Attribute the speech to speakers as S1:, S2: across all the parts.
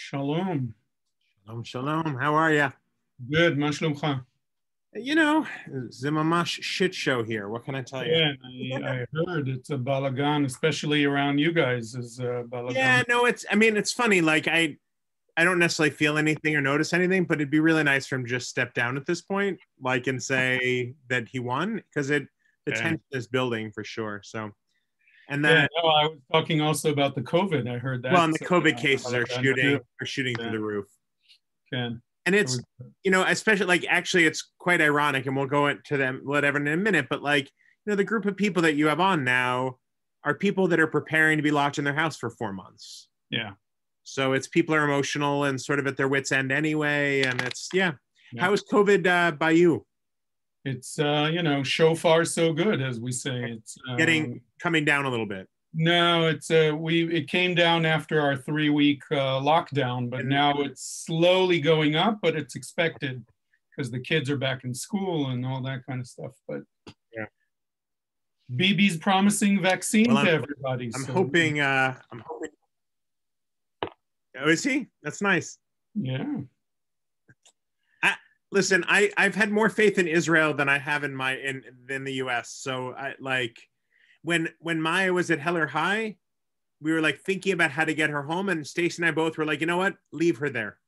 S1: Shalom.
S2: Shalom, shalom. How are you?
S1: Good. Ma shlomcha?
S2: You know, Zimamash shit show here. What can I tell you?
S1: Yeah, I heard it's a balagan, especially around you guys. Is balagan.
S2: Yeah, no, it's funny. Like I don't necessarily feel anything or notice anything, but it'd be really nice for him to just step down at this point, like, and say that he won, because the tension is building for sure. So, and then
S1: no, I was talking also about the COVID. I heard that.
S2: Well, and the COVID cases are shooting through the roof.
S1: Can.
S2: And it's, especially like, actually, it's quite ironic, and we'll go into them, whatever, in a minute. But like, the group of people that you have on now are people that are preparing to be locked in their house for 4 months.
S1: Yeah.
S2: So it's people are emotional and sort of at their wits' end anyway. And it's, How is COVID by you?
S1: It's, so far so good, as we say. It's
S2: coming down a little bit.
S1: No, it came down after our 3-week lockdown, but now it's slowly going up, but it's expected because the kids are back in school and all that kind of stuff. But
S2: yeah,
S1: BB's promising vaccine to everybody.
S2: I'm hoping. Oh, is he? That's nice.
S1: Yeah.
S2: Listen, I've had more faith in Israel than I have in the U.S. So I like. When Maya was at Heller High, we were like thinking about how to get her home, and Stacey and I both were like, you know what, leave her there.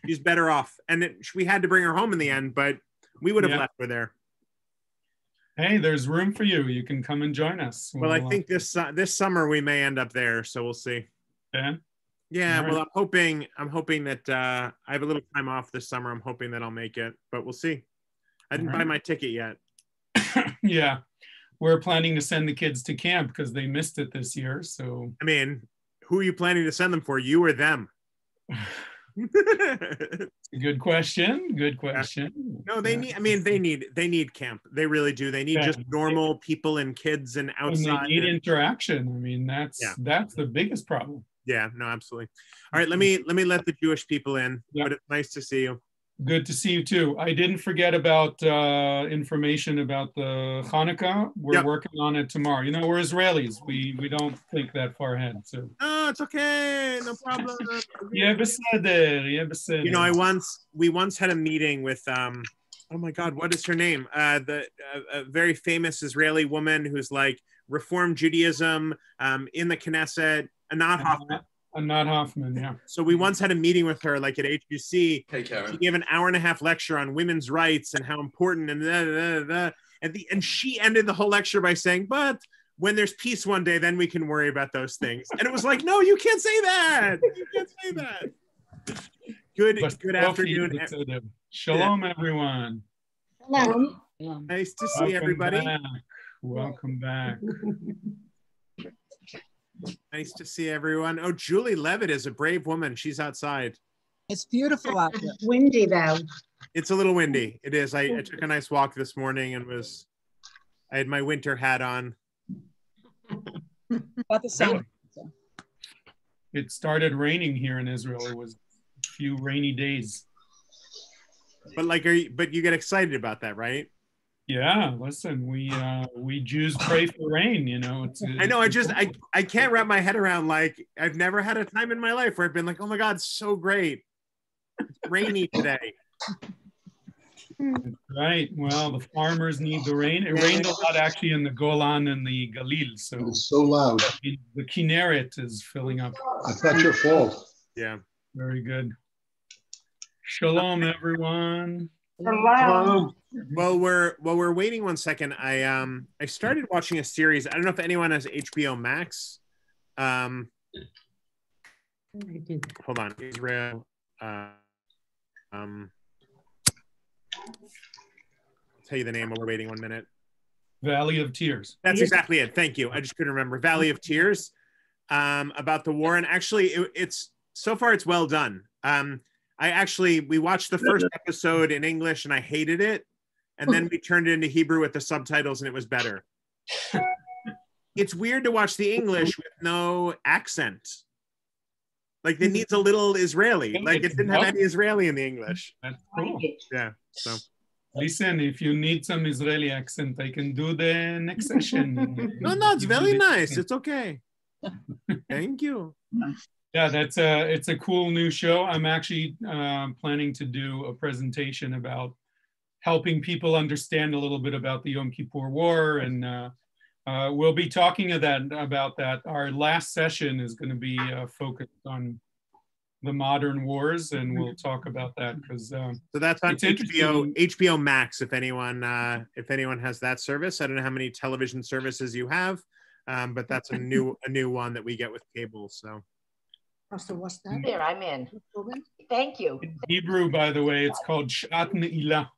S2: She's better off. And we had to bring her home in the end, but we would have left her there.
S1: Hey, there's room for you. You can come and join us.
S2: Well, I think this summer we may end up there, so we'll see.
S1: Yeah.
S2: Yeah. Right. Well, I'm hoping that I have a little time off this summer. I'm hoping that I'll make it, but we'll see. I didn't buy my ticket yet.
S1: Yeah. We're planning to send the kids to camp because they missed it this year. So,
S2: I mean, who are you planning to send them for? You or them?
S1: Good question. Good question.
S2: No, they need. I mean, they need camp. They really do. They need just normal people and kids and outside.
S1: And they need interaction. I mean, that's the biggest problem.
S2: Yeah. No, absolutely. All right. Let me let the Jewish people in. Yeah. But it's nice to see you.
S1: Good to see you too. I didn't forget about information about the Hanukkah. We're working on it tomorrow. We're Israelis. We don't think that far ahead. So
S2: no, it's okay. No problem.
S1: Yeah, beseder. Yeah, beseder.
S2: We once had a meeting with oh my God, what is her name? The very famous Israeli woman who's like Reform Judaism in the Knesset, Anat Hoffman.
S1: Anat Hoffman, yeah.
S2: So we once had a meeting with her, like at HUC.
S3: Hey, Karen.
S2: She gave an hour-and-a-half lecture on women's rights and how important and she ended the whole lecture by saying, "But when there's peace one day, then we can worry about those things." And it was like, no, you can't say that. You can't say that. Good afternoon.
S1: Shalom, everyone.
S4: Hello.
S2: Nice to see everybody.
S1: Welcome back.
S2: Nice to see everyone. Oh, Julie Levitt is a brave woman. She's outside.
S4: It's beautiful out there.
S5: Windy though.
S2: It's a little windy. It is. I took a nice walk this morning and I had my winter hat on.
S4: About the same.
S1: It started raining here in Israel. It was a few rainy days.
S2: But but you get excited about that, right?
S1: Yeah, listen, we Jews pray for rain,
S2: I know, I can't wrap my head around, like, I've never had a time in my life where I've been like, oh my God, so great. It's rainy today.
S1: Right. Well, the farmers need the rain. It rained a lot actually in the Golan and the Galil. So
S3: it's so loud.
S1: The Kinneret is filling up.
S3: It's not your fault.
S2: Yeah.
S1: Very good. Shalom, everyone.
S5: Hello.
S2: While we're waiting 1 second, I started watching a series. I don't know if anyone has HBO Max. Hold on, Israel. I'll tell you the name while we're waiting 1 minute.
S1: Valley of Tears.
S2: That's exactly it. Thank you. I just couldn't remember. Valley of Tears. About the war, and actually, it's so far it's well done. We watched the first episode in English and I hated it. And then we turned it into Hebrew with the subtitles and it was better. It's weird to watch the English with no accent. Like it needs a little Israeli. Like it didn't have any Israeli in the English.
S1: That's cool.
S2: Yeah. So
S1: listen, if you need some Israeli accent, I can do the next session.
S2: No, it's very nice. It's okay. Thank you.
S1: Yeah, it's a cool new show. I'm actually planning to do a presentation about helping people understand a little bit about the Yom Kippur War, and we'll be talking about that. Our last session is going to be focused on the modern wars, and we'll talk about that because
S2: So that's on
S1: it's
S2: HBO Max. If anyone has that service, I don't know how many television services you have, but that's a new one that we get with cable. So.
S4: Pastor, what's that?
S5: There, I'm in. Thank you.
S1: in Hebrew, by the way, it's called Shat Ne'ilah,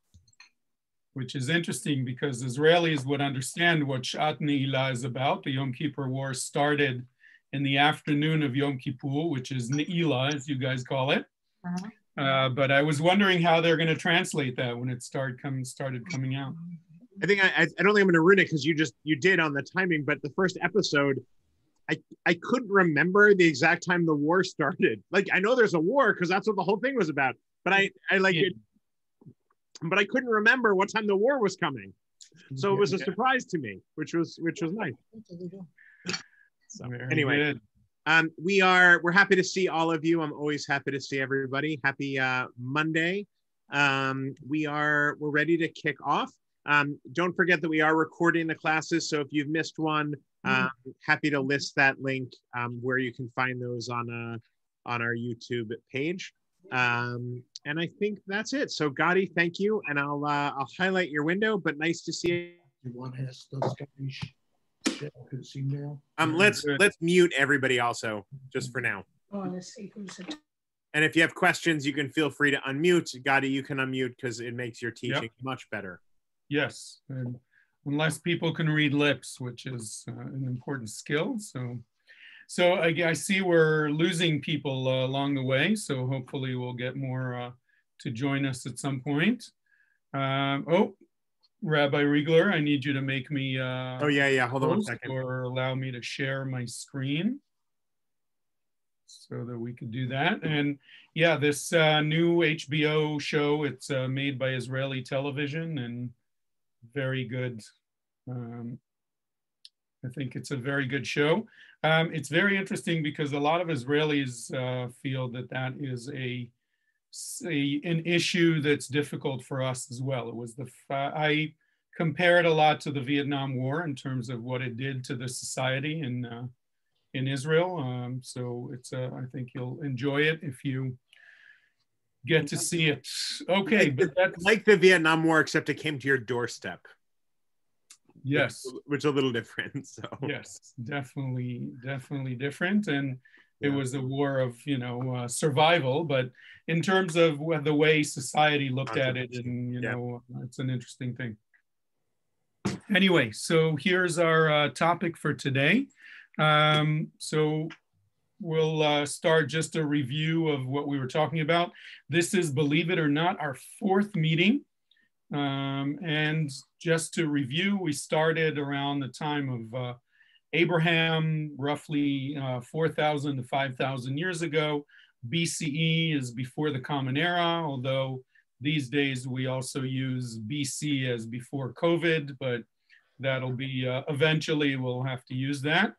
S1: which is interesting because Israelis would understand what Shat Ne'ilah is about. The Yom Kippur War started in the afternoon of Yom Kippur, which is Ne'ilah, as you guys call it. But I was wondering how they're going to translate that when it started coming out.
S2: I think I don't think I'm going to ruin it because you did on the timing, but the first episode, I couldn't remember the exact time the war started. Like, I know there's a war because that's what the whole thing was about, but I like it, but I couldn't remember what time the war was coming. So it was a surprise to me, which was nice. So anyway, we're happy to see all of you. I'm always happy to see everybody. Happy Monday. We're ready to kick off. Don't forget that we are recording the classes. So if you've missed one, happy to list that link where you can find those on our YouTube page. And I think that's it. So Gadi, thank you. And I'll highlight your window, but nice to see you.
S3: You want to ask those guys? His email?
S2: Let's mute everybody also, just for now.
S4: Oh, let's see who's it.
S2: And if you have questions, you can feel free to unmute. Gadi, you can unmute because it makes your teaching much better.
S1: Yes, and unless people can read lips, which is an important skill. So I see we're losing people along the way. So hopefully we'll get more to join us at some point. Rabbi Rigler, I need you to make me hold on 1 second, or allow me to share my screen so that we could do that. And yeah, this new HBO show, it's made by Israeli television and very good. I think it's a very good show. It's very interesting because a lot of Israelis feel that is an issue that's difficult for us as well. It was I compare it a lot to the Vietnam War in terms of what it did to the society in Israel. So it's I think you'll enjoy it if you get to see it. Okay, but that's
S2: like the Vietnam War, except it came to your doorstep.
S1: Yes,
S2: which is a little different. So
S1: yes, definitely different, and it was a war of survival. But in terms of the way society looked at it, and it's an interesting thing. Anyway, so here's our topic for today. So we'll start just a review of what we were talking about. This is, believe it or not, our 4th meeting. And just to review, we started around the time of Abraham, roughly 4,000 to 5,000 years ago. BCE is before the Common Era, although these days we also use BC as before COVID, but that'll be, eventually we'll have to use that.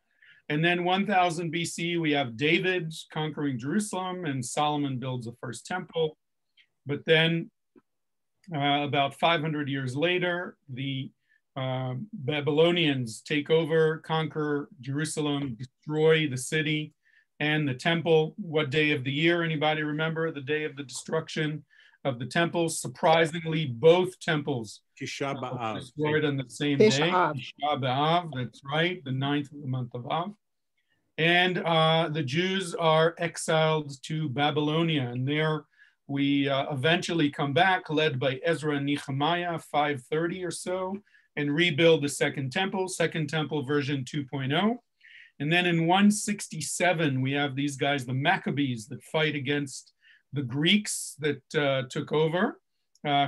S1: And then 1000 BC, we have David conquering Jerusalem and Solomon builds the first temple. But then about 500 years later, the Babylonians take over, conquer Jerusalem, destroy the city and the temple. What day of the year? Anybody remember the day of the destruction of the temple? Surprisingly, both temples
S2: Tisha B'Av.
S1: Destroyed on the same day.
S4: Tisha
S1: B'Av, that's right, the 9th of the month of Av. And the Jews are exiled to Babylonia, and there we eventually come back, led by Ezra and Nehemiah, 530 or so, and rebuild the Second Temple version 2.0. And then in 167, we have these guys, the Maccabees, that fight against the Greeks that took over.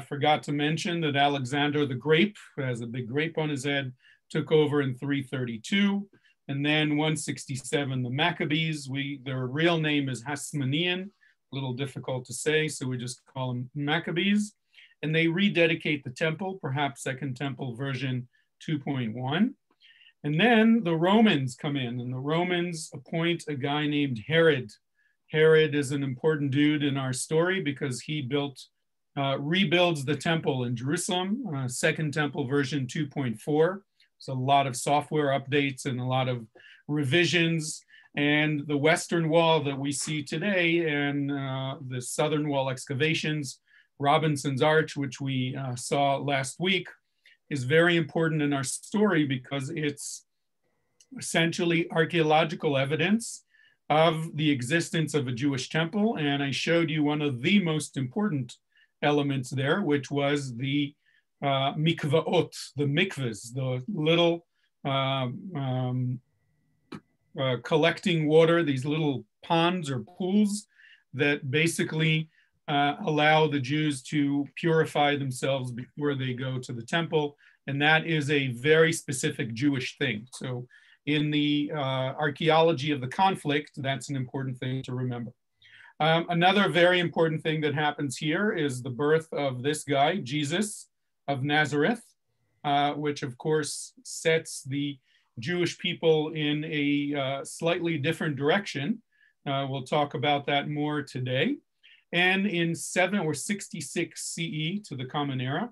S1: Forgot to mention that Alexander the Grape, who has a big grape on his head, took over in 332. And then 167, the Maccabees, their real name is Hasmonean, a little difficult to say, so we just call them Maccabees. And they rededicate the temple, perhaps Second Temple version 2.1. And then the Romans come in, and the Romans appoint a guy named Herod Herod is an important dude in our story because he rebuilds the temple in Jerusalem, Second Temple version 2.4. So a lot of software updates and a lot of revisions. And the Western Wall that we see today and the Southern Wall excavations, Robinson's Arch, which we saw last week, is very important in our story because it's essentially archaeological evidence of the existence of a Jewish temple. And I showed you one of the most important elements there, which was the mikvaot, the mikvahs, the little collecting water, these little ponds or pools that basically allow the Jews to purify themselves before they go to the temple. And that is a very specific Jewish thing. So in the archaeology of the conflict, that's an important thing to remember. Another very important thing that happens here is the birth of this guy, Jesus of Nazareth, which of course sets the Jewish people in a slightly different direction. We'll talk about that more today. And in 766 CE to the Common Era,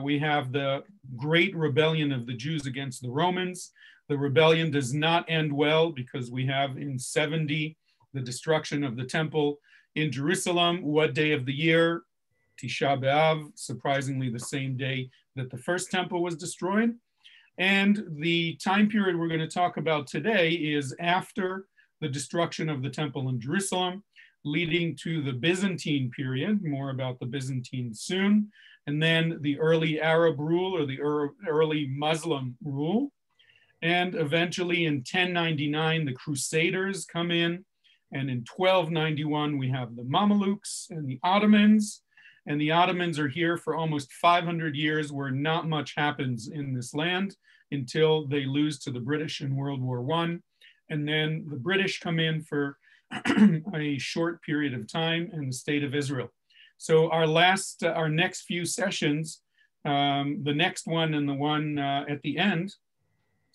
S1: we have the great rebellion of the Jews against the Romans. The rebellion does not end well because we have in 70 the destruction of the temple in Jerusalem. What day of the year? Tisha B'Av, surprisingly the same day that the first temple was destroyed. And the time period we're going to talk about today is after the destruction of the temple in Jerusalem, leading to the Byzantine period, more about the Byzantine soon, and then the early Arab rule or the early Muslim rule. And eventually in 1099, the Crusaders come in. And in 1291, we have the Mamluks and the Ottomans. And the Ottomans are here for almost 500 years where not much happens in this land until they lose to the British in World War I. And then the British come in for a short period of time and the state of Israel. So our next few sessions, the next one and the one at the end,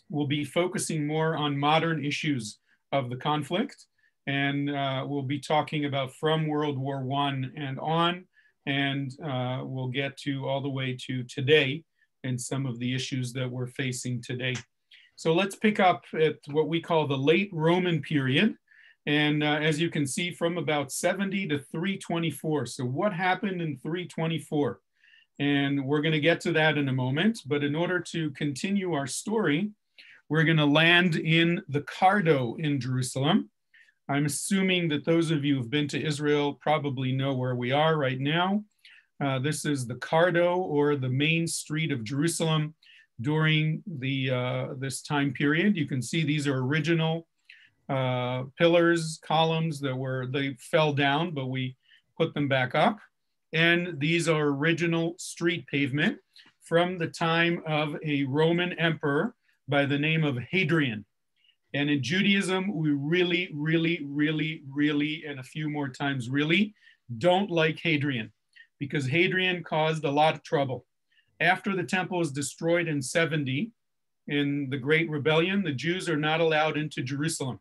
S1: will be focusing more on modern issues of the conflict. And we'll be talking about from World War I and on, and we'll get to all the way to today and some of the issues that we're facing today. So let's pick up at what we call the late Roman period. And as you can see, from about 70 to 324. So what happened in 324? And we're going to get to that in a moment. But in order to continue our story, we're going to land in the Cardo in Jerusalem. I'm assuming that those of you who've been to Israel probably know where we are right now. This is the Cardo, or the main street of Jerusalem during this time period. You can see these are original pillars, columns they fell down, but we put them back up. And these are original street pavement from the time of a Roman emperor by the name of Hadrian. And in Judaism, we really, and a few more times really, don't like Hadrian, because Hadrian caused a lot of trouble. After the temple was destroyed in 70, in the Great Rebellion, the Jews are not allowed into Jerusalem.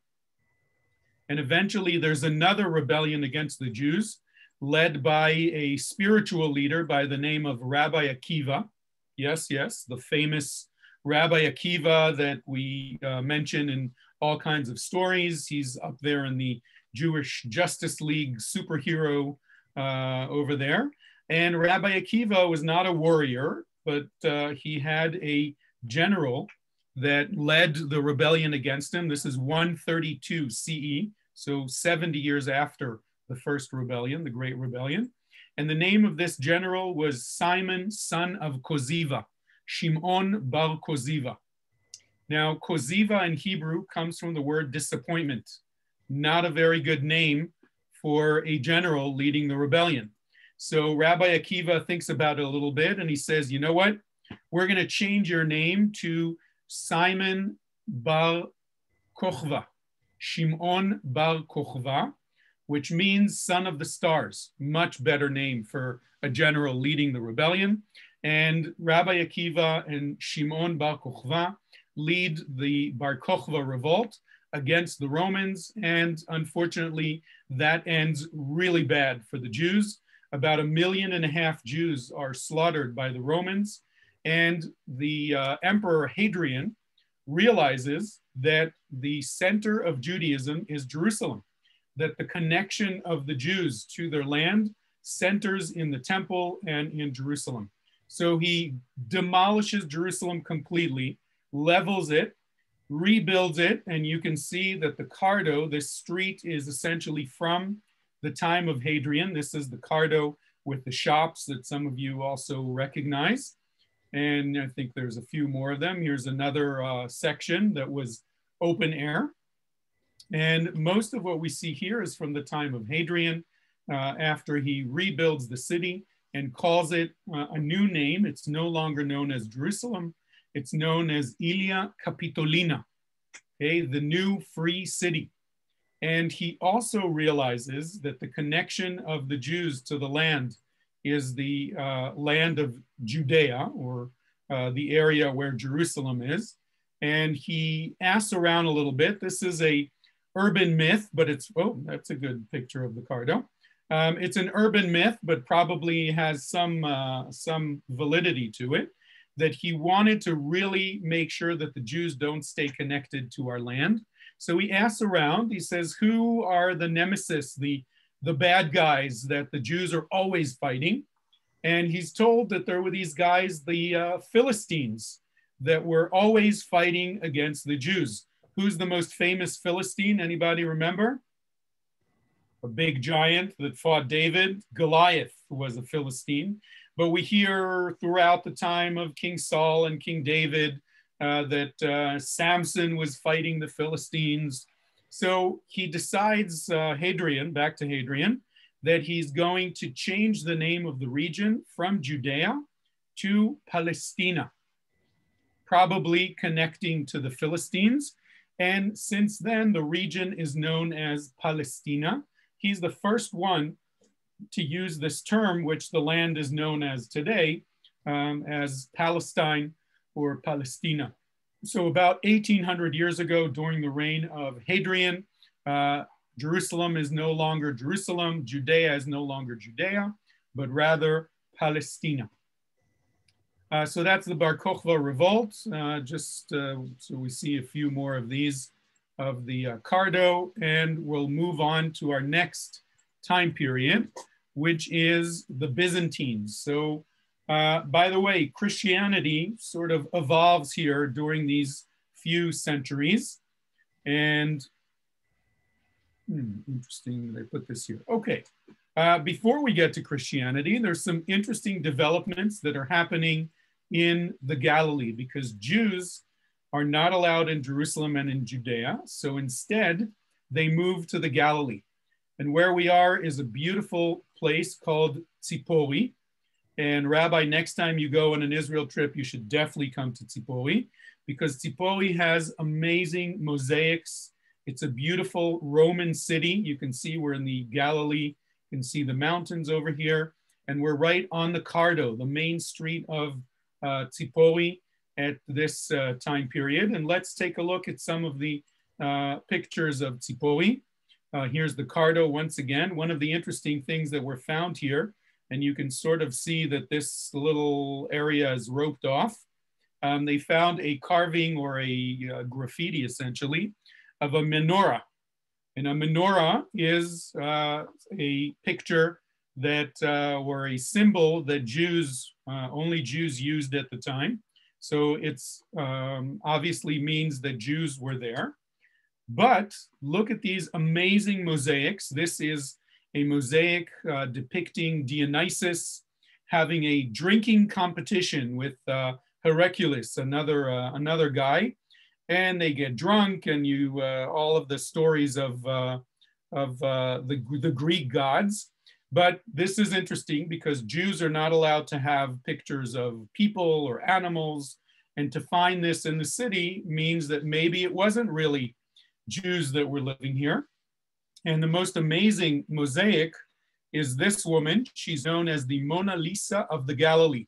S1: And eventually there's another rebellion against the Jews, led by a spiritual leader by the name of Rabbi Akiva. Yes, the famous Rabbi Akiva that we mention in all kinds of stories. He's up there in the Jewish Justice League superhero over there. And Rabbi Akiva was not a warrior, but he had a general that led the rebellion against him. This is 132 CE, so 70 years after the first rebellion, the Great Rebellion. And the name of this general was Simon, son of Koziva, Shimon bar Koziva. Now, Koziva in Hebrew comes from the word disappointment. Not a very good name for a general leading the rebellion. So Rabbi Akiva thinks about it a little bit and he says, you know what? We're going to change your name to Simon bar Kochva, Shimon bar Kochva, which means son of the stars. Much better name for a general leading the rebellion. And Rabbi Akiva and Shimon bar Kochva lead the Bar Kochva revolt against the Romans. And unfortunately, that ends really bad for the Jews. About 1.5 million Jews are slaughtered by the Romans. And the Emperor Hadrian realizes that the center of Judaism is Jerusalem, that the connection of the Jews to their land centers in the temple and in Jerusalem. So he demolishes Jerusalem completely, levels it, rebuilds it, and you can see that the Cardo, this street, is essentially from the time of Hadrian. This is the Cardo with the shops that some of you also recognize. And I think there's a few more of them. Here's another section that was open air. And most of what we see here is from the time of Hadrian, after he rebuilds the city and calls it a new name. It's no longer known as Jerusalem. It's known as Ilia Capitolina, okay, the new free city. And he also realizes that the connection of the Jews to the land is the land of Judea, or the area where Jerusalem is. And he asks around a little bit. This is a urban myth, but it's, oh, that's a good picture of the Cardo. It's an urban myth, but probably has some validity to it, that he wanted to really make sure that the Jews don't stay connected to our land. So he asks around, he says, who are the nemesis, the bad guys that the Jews are always fighting? And he's told that there were these guys, the Philistines, that were always fighting against the Jews. Who's the most famous Philistine? Anybody remember? A big giant that fought David. Goliath was a Philistine. But we hear throughout the time of King Saul and King David that Samson was fighting the Philistines. So he decides, Hadrian, back to Hadrian, that he's going to change the name of the region from Judea to Palestina, probably connecting to the Philistines. And since then, the region is known as Palestina. He's the first one to use this term, which the land is known as today, as Palestine or Palestina. So about 1800 years ago, during the reign of Hadrian, Jerusalem is no longer Jerusalem, Judea is no longer Judea, but rather Palestina. So that's the Bar Kokhba revolt. So we see a few more of these of the Cardo, and we'll move on to our next time period, which is the Byzantines. So by the way, Christianity sort of evolves here during these few centuries. And interesting that I put this here. Okay, before we get to Christianity, there's some interesting developments that are happening in the Galilee, because Jews are not allowed in Jerusalem and in Judea. So instead, they move to the Galilee. And where we are is a beautiful place called Tzipori. And Rabbi, next time you go on an Israel trip, you should definitely come to Tzipori, because Tzipori has amazing mosaics. It's a beautiful Roman city. You can see we're in the Galilee. You can see the mountains over here. And we're right on the Cardo, the main street of Tzipori at this time period. And let's take a look at some of the pictures of Tzipori. Here's the Cardo once again. One of the interesting things that were found here, and you can sort of see that this little area is roped off. They found a carving or a graffiti, essentially, of a menorah. And a menorah is a picture that or a symbol that Jews, only Jews used at the time. So it's obviously means that Jews were there. But look at these amazing mosaics. This is a mosaic depicting Dionysus having a drinking competition with Hercules, another guy. And they get drunk, and you all of the stories of the Greek gods. But this is interesting because Jews are not allowed to have pictures of people or animals. And to find this in the city means that maybe it wasn't really Jews that were living here. And the most amazing mosaic is this woman. She's known as the Mona Lisa of the Galilee,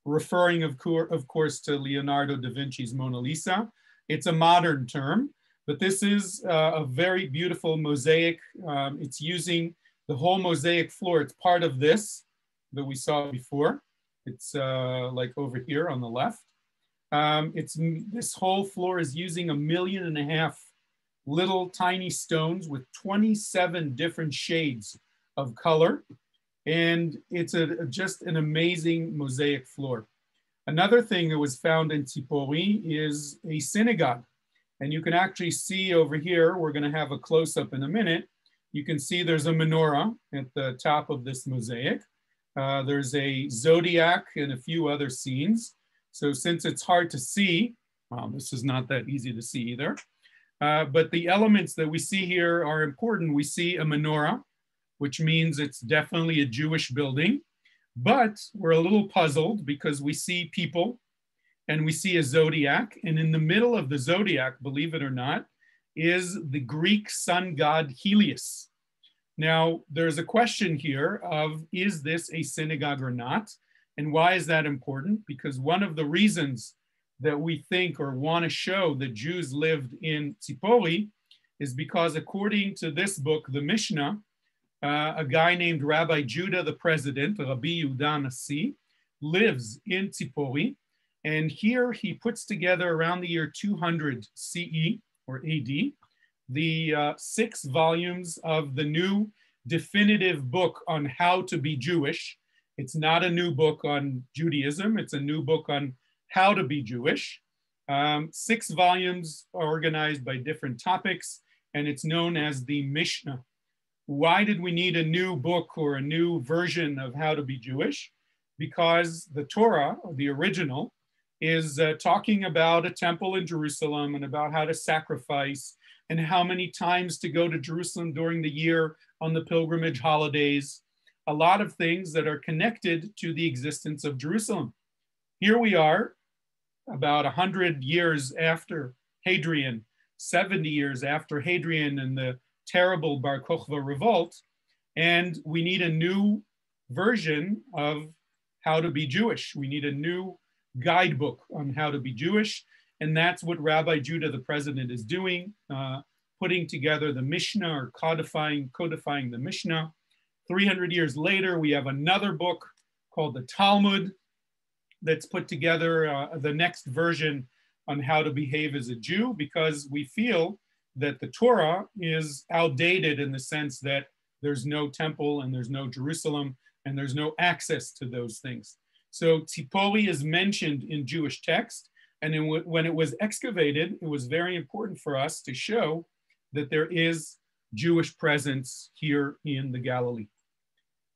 S1: referring, of course, to Leonardo da Vinci's Mona Lisa. It's a modern term, but this is a very beautiful mosaic. It's using the whole mosaic floor. It's part of this that we saw before. It's like over here on the left. This whole floor is using 1.5 million little tiny stones with 27 different shades of color. And it's just an amazing mosaic floor. Another thing that was found in Tzipori is a synagogue. And you can actually see over here, we're going to have a close-up in a minute. You can see there's a menorah at the top of this mosaic. There's a zodiac and a few other scenes. So since it's hard to see, well, this is not that easy to see either. But the elements that we see here are important. We see a menorah, which means it's definitely a Jewish building. But we're a little puzzled because we see people and we see a zodiac. And in the middle of the zodiac, believe it or not, is the Greek sun god Helios. Now, there's a question here of, is this a synagogue or not? And why is that important? Because one of the reasons that we think or want to show that Jews lived in Tzipori is because according to this book, the Mishnah, a guy named Rabbi Judah the President, Rabbi Yehuda Nasi, lives in Tzipori. And here he puts together around the year 200 CE or AD, the 6 volumes of the new definitive book on how to be Jewish. It's not a new book on Judaism. It's a new book on how to be Jewish. 6 volumes are organized by different topics, and it's known as the Mishnah. Why did we need a new book or a new version of how to be Jewish? Because the Torah, or the original, is talking about a temple in Jerusalem and about how to sacrifice and how many times to go to Jerusalem during the year on the pilgrimage holidays. A lot of things that are connected to the existence of Jerusalem. Here we are, about 100 years after Hadrian, 70 years after Hadrian and the terrible Bar Kokhba revolt, and we need a new version of how to be Jewish. We need a new guidebook on how to be Jewish, and that's what Rabbi Judah the President is doing, putting together the Mishnah or codifying the Mishnah. 300 years later, we have another book called the Talmud that's put together the next version on how to behave as a Jew, because we feel that the Torah is outdated in the sense that there's no temple and there's no Jerusalem and there's no access to those things. So Tzipori is mentioned in Jewish text, and when it was excavated, it was very important for us to show that there is Jewish presence here in the Galilee.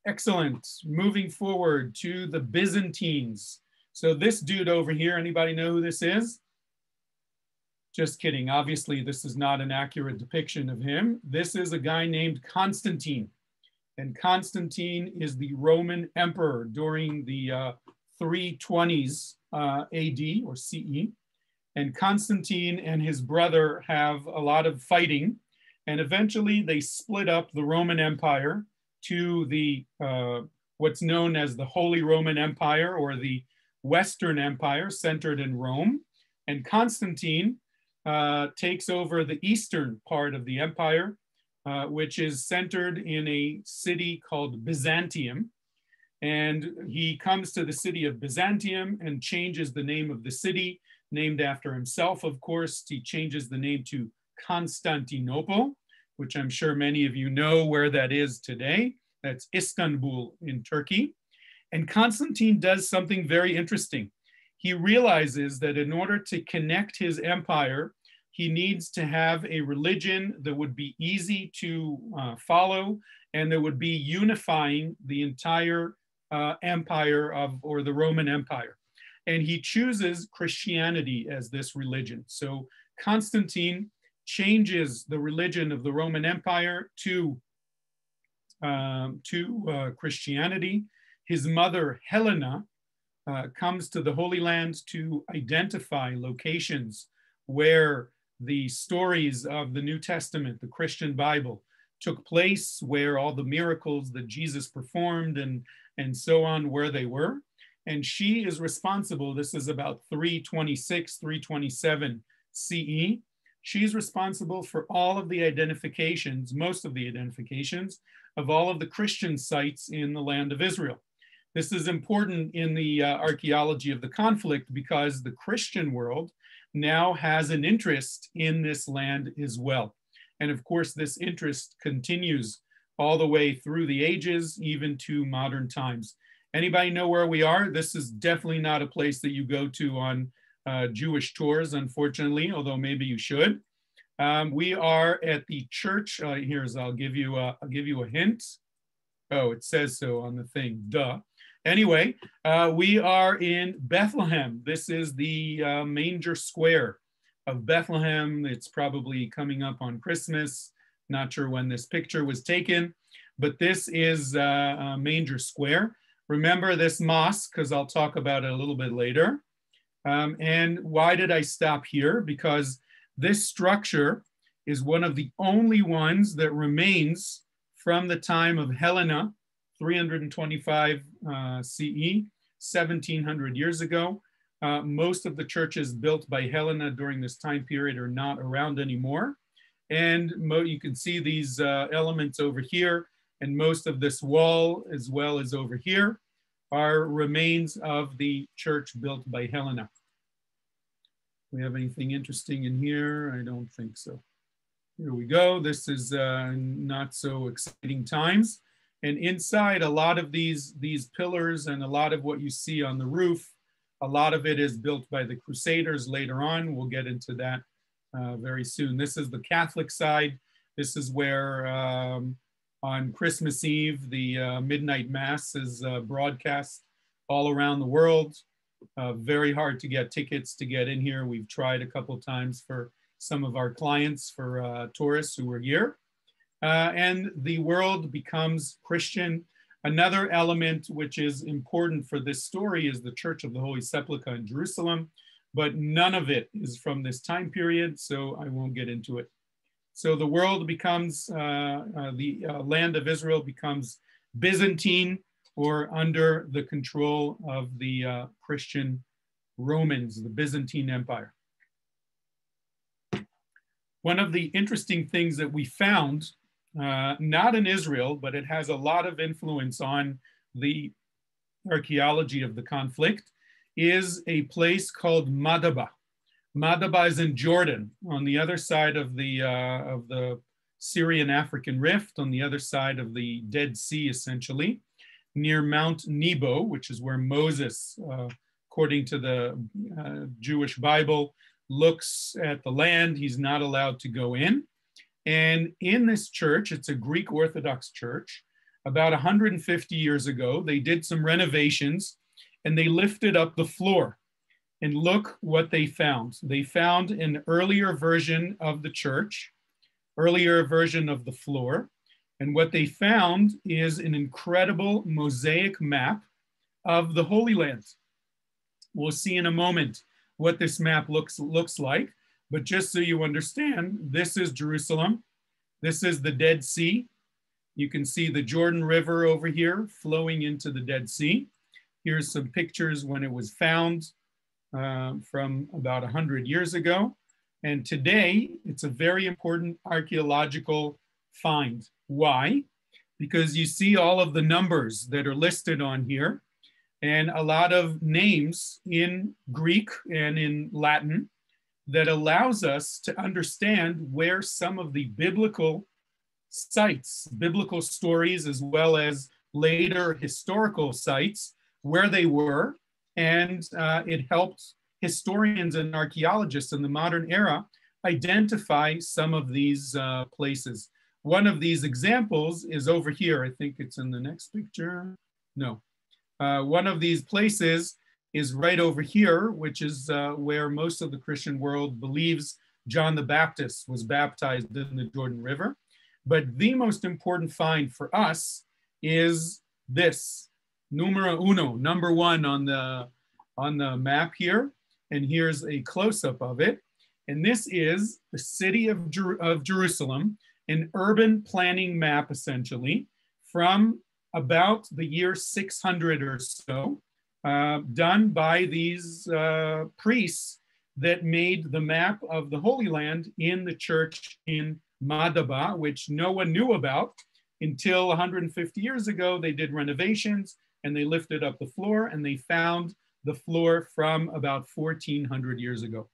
S1: Excellent. Moving forward to the Byzantines. So this dude over here, anybody know who this is? Just kidding. Obviously, this is not an accurate depiction of him. This is a guy named Constantine. And Constantine is the Roman emperor during the 320s AD or CE. And Constantine and his brother have a lot of fighting. And eventually they split up the Roman Empire to the what's known as the Holy Roman Empire, or the Western Empire centered in Rome. And Constantine takes over the eastern part of the empire, which is centered in a city called Byzantium. And he comes to the city of Byzantium and changes the name of the city, named after himself, of course. He changes the name to Constantinople, which I'm sure many of you know where that is today. That's Istanbul in Turkey. And Constantine does something very interesting. He realizes that in order to connect his empire, he needs to have a religion that would be easy to follow and that would be unifying the entire empire or the Roman Empire. And he chooses Christianity as this religion. So Constantine changes the religion of the Roman Empire to Christianity. His mother, Helena, comes to the Holy Land to identify locations where the stories of the New Testament, the Christian Bible, took place, where all the miracles that Jesus performed and so on, where they were. And she is responsible, this is about 326, 327 CE. She's responsible for all of the identifications, most of the identifications of all of the Christian sites in the land of Israel. This is important in the archaeology of the conflict because the Christian world now has an interest in this land as well. And of course, this interest continues all the way through the ages, even to modern times. Anybody know where we are? This is definitely not a place that you go to on Jewish tours, unfortunately, although maybe you should. We are at the church. I'll give you a hint. Oh, it says so on the thing, duh. Anyway, we are in Bethlehem. This is the manger square of Bethlehem. It's probably coming up on Christmas. Not sure when this picture was taken, but this is Manger Square. Remember this mosque, because I'll talk about it a little bit later. And why did I stop here? Because this structure is one of the only ones that remains from the time of Helena, 325 CE, 1700 years ago. Most of the churches built by Helena during this time period are not around anymore. And you can see these elements over here, and most of this wall, as well as over here, are remains of the church built by Helena. We have anything interesting in here? I don't think so. Here we go. This is not so exciting times. And inside, a lot of these pillars and a lot of what you see on the roof, a lot of it is built by the Crusaders later on. We'll get into that very soon. This is the Catholic side. This is where on Christmas Eve, the midnight mass is broadcast all around the world. Very hard to get tickets to get in here. We've tried a couple of times for some of our clients, for tourists who were here. And the world becomes Christian. Another element which is important for this story is the Church of the Holy Sepulchre in Jerusalem, but none of it is from this time period, so I won't get into it. So the world becomes, the land of Israel becomes Byzantine, or under the control of the Christian Romans, the Byzantine Empire. One of the interesting things that we found, not in Israel, but it has a lot of influence on the archaeology of the conflict, is a place called Madaba. Madaba is in Jordan, on the other side of the Syrian-African rift, on the other side of the Dead Sea, essentially, near Mount Nebo, which is where Moses, according to the Jewish Bible, looks at the land. He's not allowed to go in. And in this church, it's a Greek Orthodox church, about 150 years ago, they did some renovations and they lifted up the floor. And look what they found. They found an earlier version of the church, earlier version of the floor. And what they found is an incredible mosaic map of the Holy Land. We'll see in a moment what this map looks like. But just so you understand, this is Jerusalem. This is the Dead Sea. You can see the Jordan River over here flowing into the Dead Sea. Here's some pictures when it was found from about 100 years ago. And today, it's a very important archaeological find. Why? Because you see all of the numbers that are listed on here and a lot of names in Greek and in Latin that allows us to understand where some of the biblical sites, biblical stories, as well as later historical sites, where they were. And it helped historians and archaeologists in the modern era identify some of these places. One of these examples is over here. I think it's in the next picture. No. One of these places is right over here, which is where most of the Christian world believes John the Baptist was baptized in the Jordan River. But the most important find for us is this, numero uno, number one on the map here. And here's a close-up of it. And this is the city of Jerusalem, an urban planning map, essentially, from about the year 600 or so, done by these priests that made the map of the Holy Land in the church in Madaba, which no one knew about until 150 years ago. They did renovations and they lifted up the floor and they found the floor from about 1400 years ago.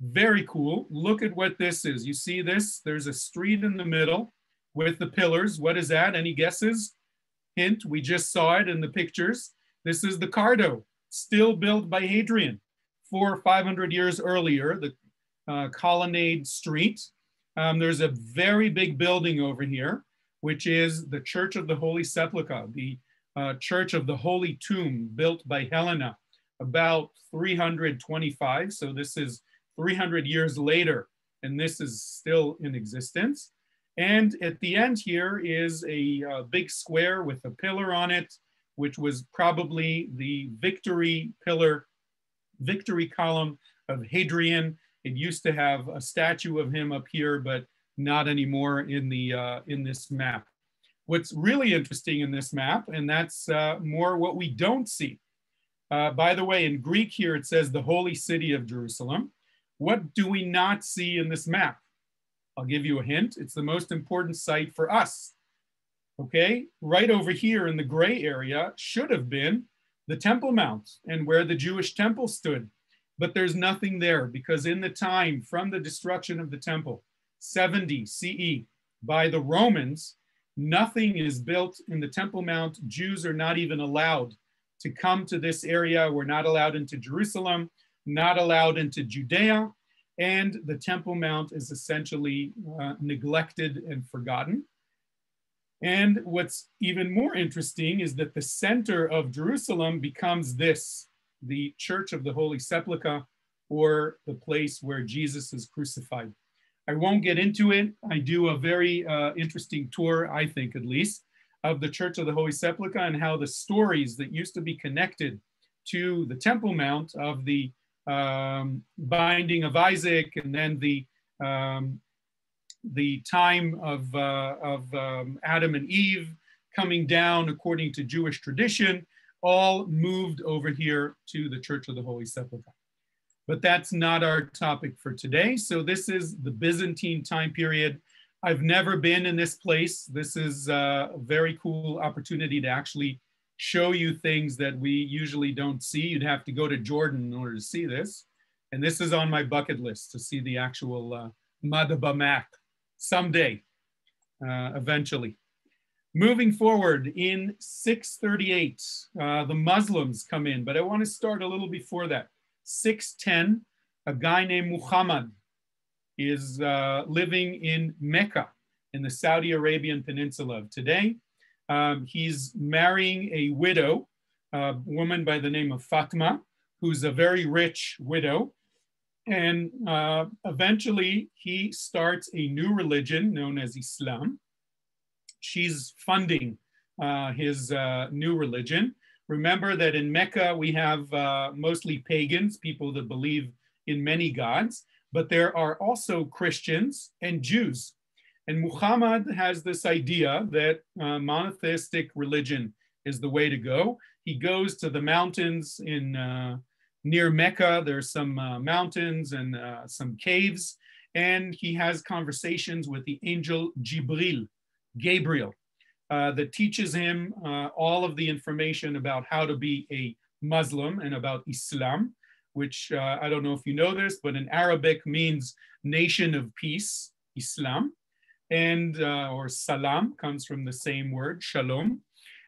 S1: Very cool. Look at what this is. You see this? There's a street in the middle with the pillars. What is that? Any guesses? Hint, we just saw it in the pictures. This is the Cardo, still built by Hadrian 400 or 500 years earlier, the colonnade street. There's a very big building over here, which is the Church of the Holy Sepulchre, the Church of the Holy Tomb, built by Helena about 325. So this is 300 years later, and this is still in existence. And at the end here is a big square with a pillar on it, which was probably the victory pillar, victory column of Hadrian. It used to have a statue of him up here, but not anymore in this map. What's really interesting in this map, and that's more what we don't see. By the way, in Greek here, it says the holy city of Jerusalem. What do we not see in this map? I'll give you a hint. It's the most important site for us. Okay, right over here in the gray area should have been the Temple Mount and where the Jewish temple stood. But there's nothing there because in the time from the destruction of the temple, 70 CE, by the Romans, nothing is built in the Temple Mount. Jews are not even allowed to come to this area. We're not allowed into Jerusalem, not allowed into Judea, and the Temple Mount is essentially neglected and forgotten. And what's even more interesting is that the center of Jerusalem becomes this, the Church of the Holy Sepulchre, or the place where Jesus is crucified. I won't get into it. I do a very interesting tour, I think at least, of the Church of the Holy Sepulchre and how the stories that used to be connected to the Temple Mount of the binding of Isaac and then the time of Adam and Eve coming down according to Jewish tradition, all moved over here to the Church of the Holy Sepulchre. But that's not our topic for today. So this is the Byzantine time period. I've never been in this place. This is a very cool opportunity to actually show you things that we usually don't see. You'd have to go to Jordan in order to see this. And this is on my bucket list to see the actual Madaba map someday, eventually. Moving forward, in 638, the Muslims come in, but I want to start a little before that. 610, a guy named Muhammad is living in Mecca in the Saudi Arabian peninsula of today. He's marrying a widow, a woman by the name of Fatma, who's a very rich widow. And eventually he starts a new religion known as Islam. She's funding his new religion. Remember that in Mecca, we have mostly pagans, people that believe in many gods, but there are also Christians and Jews. And Muhammad has this idea that monotheistic religion is the way to go. He goes to the mountains in near Mecca. There's some mountains and some caves, and he has conversations with the angel Gabriel, that teaches him all of the information about how to be a Muslim and about Islam, which I don't know if you know this, but in Arabic means nation of peace, Islam. And or salam comes from the same word, shalom.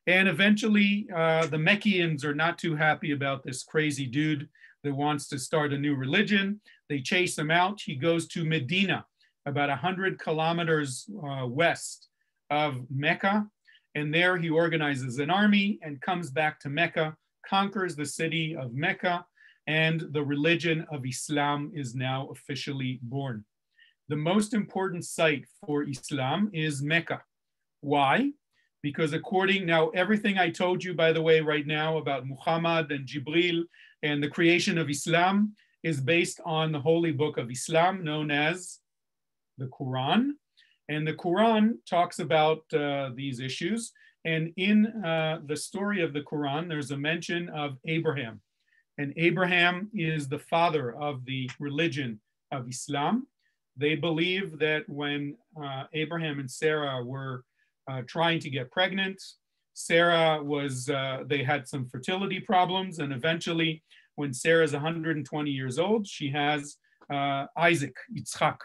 S1: And eventually the Meckians are not too happy about this crazy dude that wants to start a new religion. They chase him out. He goes to Medina, about 100 kilometers west of Mecca. And there he organizes an army and comes back to Mecca, conquers the city of Mecca, and the religion of Islam is now officially born. The most important site for Islam is Mecca. Why? Because now everything I told you, by the way, right now about Muhammad and Jibril and the creation of Islam is based on the holy book of Islam known as the Quran. And the Quran talks about these issues. And in the story of the Quran, there's a mention of Abraham. And Abraham is the father of the religion of Islam. They believe that when Abraham and Sarah were trying to get pregnant, Sarah was, they had some fertility problems, and eventually when Sarah's 120 years old, she has Isaac, Yitzchak.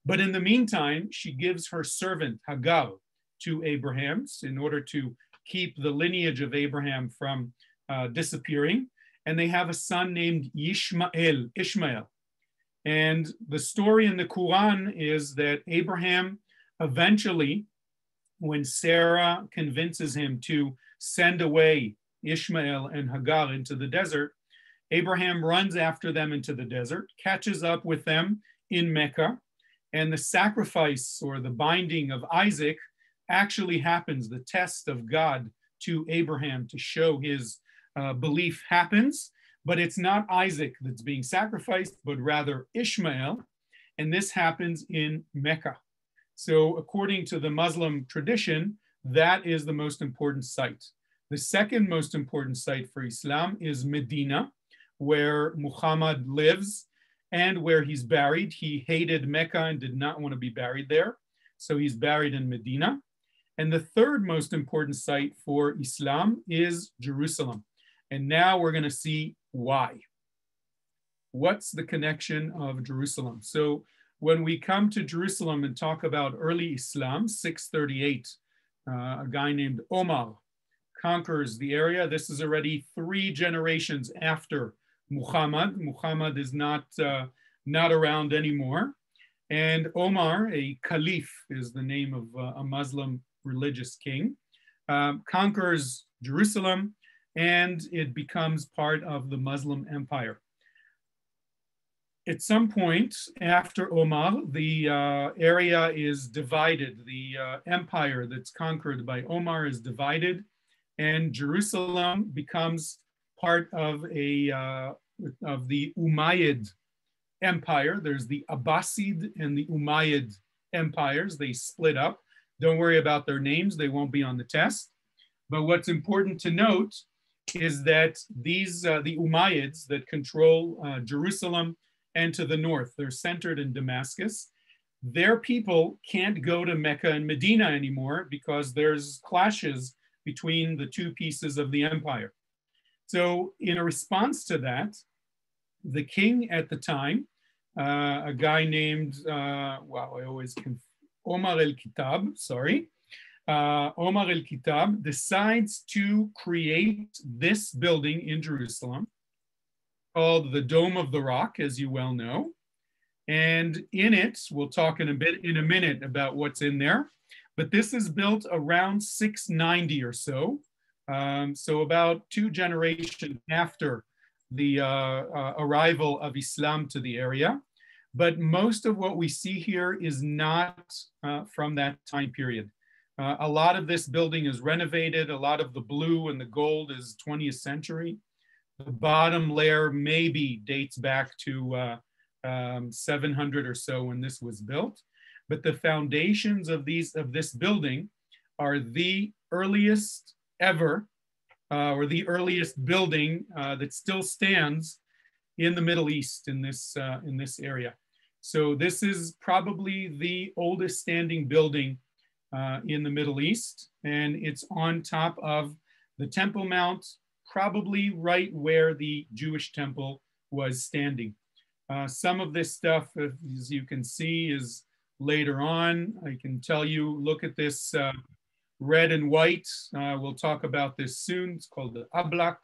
S1: But in the meantime, she gives her servant Hagar to Abraham in order to keep the lineage of Abraham from disappearing. And they have a son named Ishmael. And the story in the Quran is that Abraham eventually, when Sarah convinces him to send away Ishmael and Hagar into the desert, Abraham runs after them into the desert, catches up with them in Mecca, and the sacrifice or the binding of Isaac actually happens. The test of God to Abraham to show his belief happens, but it's not Isaac that's being sacrificed, but rather Ishmael, and this happens in Mecca. So according to the Muslim tradition, that is the most important site. The second most important site for Islam is Medina, where Muhammad lives and where he's buried. He hated Mecca and did not want to be buried there, so he's buried in Medina. And the third most important site for Islam is Jerusalem. And now we're going to see why. What's the connection of Jerusalem? So when we come to Jerusalem and talk about early Islam, 638, a guy named Omar conquers the area. This is already 3 generations after Muhammad. Muhammad is not around anymore. And Omar, a caliph is the name of a Muslim religious king, conquers Jerusalem, and it becomes part of the Muslim empire. At some point after Omar, the area is divided. The empire that's conquered by Omar is divided, and Jerusalem becomes part of the Umayyad empire. There's the Abbasid and the Umayyad empires. They split up. Don't worry about their names. They won't be on the test. But what's important to note is that these, the Umayyads that control Jerusalem and to the north, they're centered in Damascus. Their people can't go to Mecca and Medina anymore because there's clashes between the 2 pieces of the empire. So in a response to that, the king at the time, a guy named, Omar el-Kitab, Omar el-Kitab decides to create this building in Jerusalem called the Dome of the Rock, as you well know. And in it, we'll talk in a minute about what's in there, but this is built around 690 or so. So about 2 generations after the arrival of Islam to the area. But most of what we see here is not from that time period. A lot of this building is renovated. A lot of the blue and the gold is 20th century. The bottom layer maybe dates back to 700 or so when this was built. But the foundations of this building are the earliest ever, or the earliest building that still stands in the Middle East in this area. So this is probably the oldest standing building in the Middle East, and it's on top of the Temple Mount, probably right where the Jewish temple was standing. Some of this stuff, as you can see, is later on. I can tell you, look at this red and white. We'll talk about this soon. It's called the Ablak.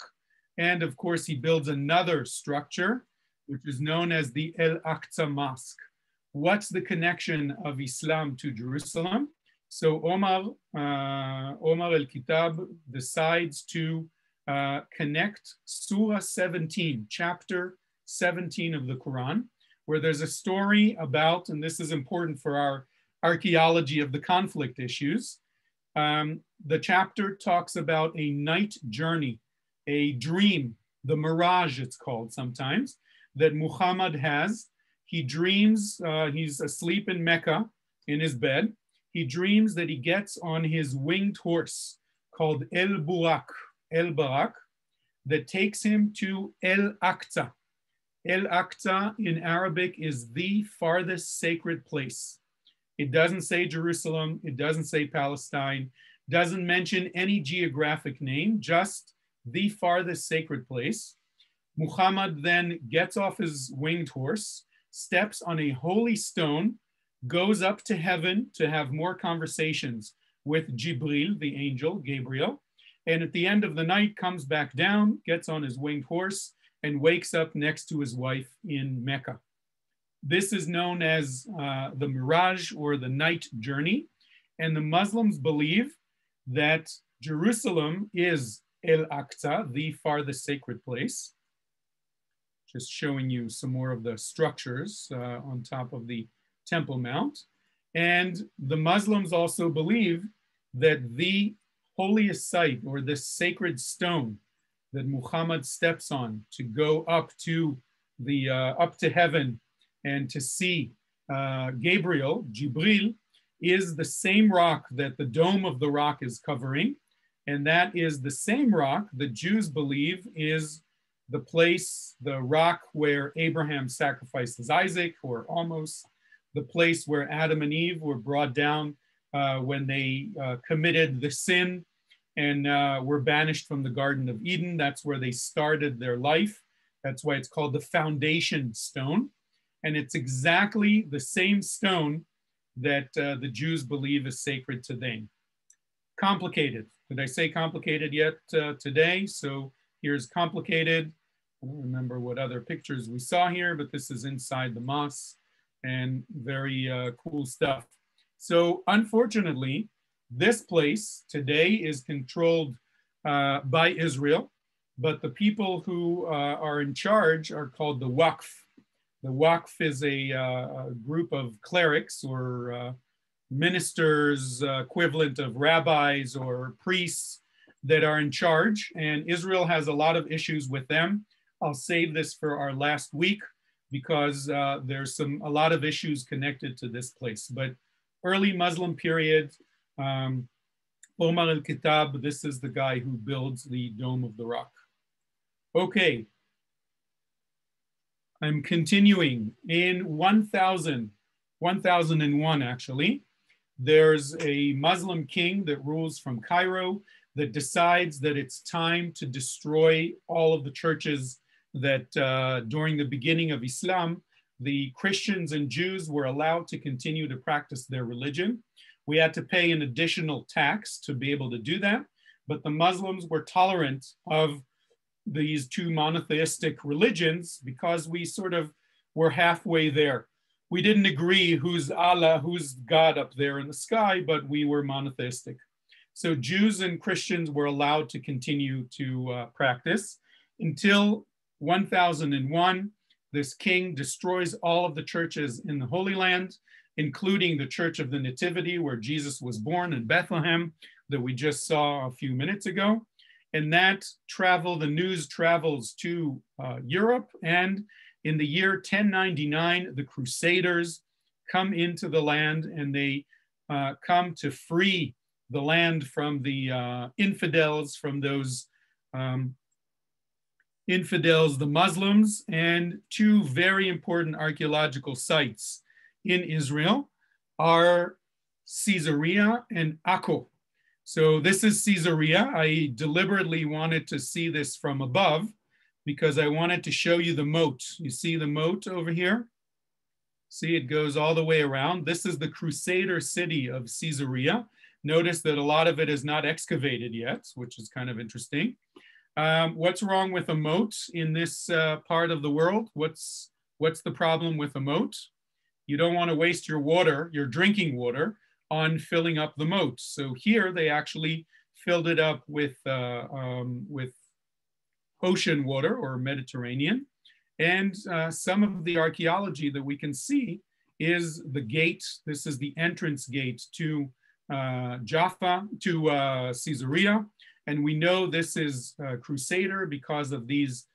S1: And of course, he builds another structure, which is known as the El-Aqsa Mosque. What's the connection of Islam to Jerusalem? So Omar el-Kitab decides to connect Surah 17, chapter 17 of the Quran, where there's a story about, and this is important for our archaeology of the conflict issues. The chapter talks about a night journey, a dream, the mirage it's called sometimes, that Muhammad has. He dreams, he's asleep in Mecca in his bed. He dreams that he ggets on his winged horse called El-Barak, that takes him to El Aqsa. El Aqsa in Arabic is the farthest sacred place. It doesn't say Jerusalem, it doesn't say Palestine, doesn't mention any geographic name, just the farthest sacred place. Muhammad then gets off his winged horse, steps on a holy stone, goes up to heaven to have more conversations with Jibril, the angel, Gabriel, and at the end of the night comes back down, gets on his winged horse, and wakes up next to his wife in Mecca. This is known as the Mirage, or the night journey, and the Muslims believe that Jerusalem is El Aqsa, the farthest sacred place. Just showing you some more of the structures on top of the Temple Mount. And the Muslims also believe that the holiest site, or this sacred stone that Muhammad steps on to go up to heaven and to see Gabriel, Jibril, is the same rock that the dome of the rock is covering. And that is the same rock that Jews believe is the place, the rock where Abraham sacrificed Isaac, or almost the place where Adam and Eve were brought down when they committed the sin and were banished from the Garden of Eden. That's where they started their life. That's why it's called the foundation stone. And it's exactly the same stone that the Jews believe is sacred to them. Complicated. Did I say complicated yet today? So here's complicated. I don't remember what other pictures we saw here, but this is inside the mosque and very cool stuff. So unfortunately, this place today is controlled by Israel, but the people who are in charge are called the Waqf. The Waqf is a group of clerics or ministers, equivalent of rabbis or priests, that are in charge, and Israel has a lot of issues with them. I'll save this for our last week because there's a lot of issues connected to this place. But early Muslim period, Omar al-Kitab, this is the guy who builds the Dome of the Rock. Okay, I'm continuing. In 1001 actually, there's a Muslim king that rules from Cairo that decides that it's time to destroy all of the churches that during the beginning of Islam, the Christians and Jews were allowed to continue to practice their religion. We had to pay an additional tax to be able to do that, but the Muslims were tolerant of these two monotheistic religions because we sort of were halfway there. We didn't agree who's Allah, who's God up there in the sky, but we were monotheistic. So Jews and Christians were allowed to continue to practice until 1001. This king destroys all of the churches in the Holy Land, including the Church of the Nativity, where Jesus was born in Bethlehem, that we just saw a few minutes ago. And that the news travels to Europe. And in the year 1099, the Crusaders come into the land, and they come to free the land from the infidels, from those infidels, the Muslims. And two very important archaeological sites in Israel are Caesarea and Akko. So this is Caesarea. I deliberately wanted to see this from above because I wanted to show you the moat. You see the moat over here? See, it goes all the way around. This is the Crusader city of Caesarea. Notice that a lot of it is not excavated yet, which is kind of interesting. What's wrong with a moat in this part of the world? What's the problem with a moat? You don't want to waste your water, your drinking water, on filling up the moat. So here they actually filled it up with ocean water, or Mediterranean. And some of the archaeology that we can see is the gate. This is the entrance gate to Jaffa, to Caesarea. And we know this is Crusader because of these